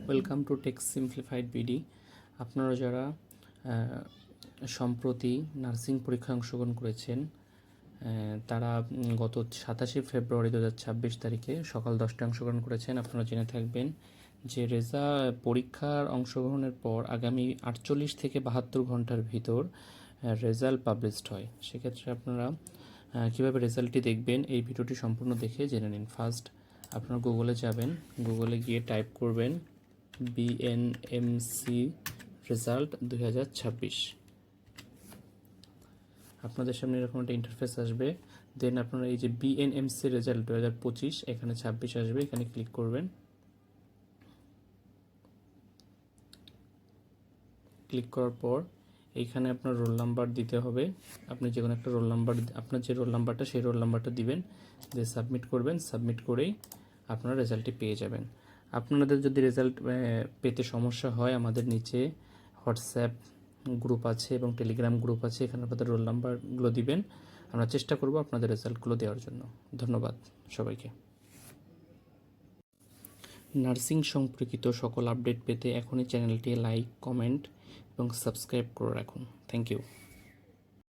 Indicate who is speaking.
Speaker 1: Welcome to Tech Simplified BD. আপনারা যারা সম্প্রতি নার্সিং পরীক্ষায় অংশগ্রহণ করেছেন তারা গত 27শে ফেব্রুয়ারি 2026 তারিখে সকাল 10টায় অংশগ্রহণ করেছেন। আপনারা জেনে থাকবেন যে পরীক্ষার অংশগ্রহণের পর আগামী 48 থেকে 72 ঘন্টার ভিতর রেজাল্ট পাবলিশড হয়। সেক্ষেত্রে আপনারা কীভাবে রেজাল্টটি দেখবেন এই ভিডিওটি সম্পূর্ণ দেখে জেনে নিন। ফার্স্ট আপনারা গুগলে যাবেন, গুগলে গিয়ে টাইপ করবেন বিএনএমসি রেজাল্ট 2026। আপনাদের সামনে এরকম একটা ইন্টারফেস আসবে। দেন আপনারা এই যে বিএনএমসি রেজাল্ট 2025 এখানে 26 আসবে, এখানে ক্লিক করবেন। ক্লিক করার পর এইখানে আপনার রোল নাম্বার দিতে হবে। আপনি যে কোনো একটা রোল নাম্বার, আপনার যে রোল নাম্বারটা সেই রোল নাম্বারটা দিবেন, দিয়ে সাবমিট করবেন। সাবমিট করেই আপনারা রেজাল্টটি পেয়ে যাবেন। আপনাদের যদি রেজাল্ট পেতে সমস্যা হয়, আমাদের নিচে হোয়াটসঅ্যাপ গ্রুপ আছে এবং টেলিগ্রাম গ্রুপ আছে, এখানে আপনাদের রোল নাম্বারগুলো দিবেন। আমরা চেষ্টা করব আপনাদের রেজাল্টগুলো দেওয়ার জন্য। ধন্যবাদ সবাইকে। নার্সিং সম্পর্কিত সকল আপডেট পেতে এখনই চ্যানেলটি লাইক, কমেন্ট এবং সাবস্ক্রাইব করে রাখুন। Thank you.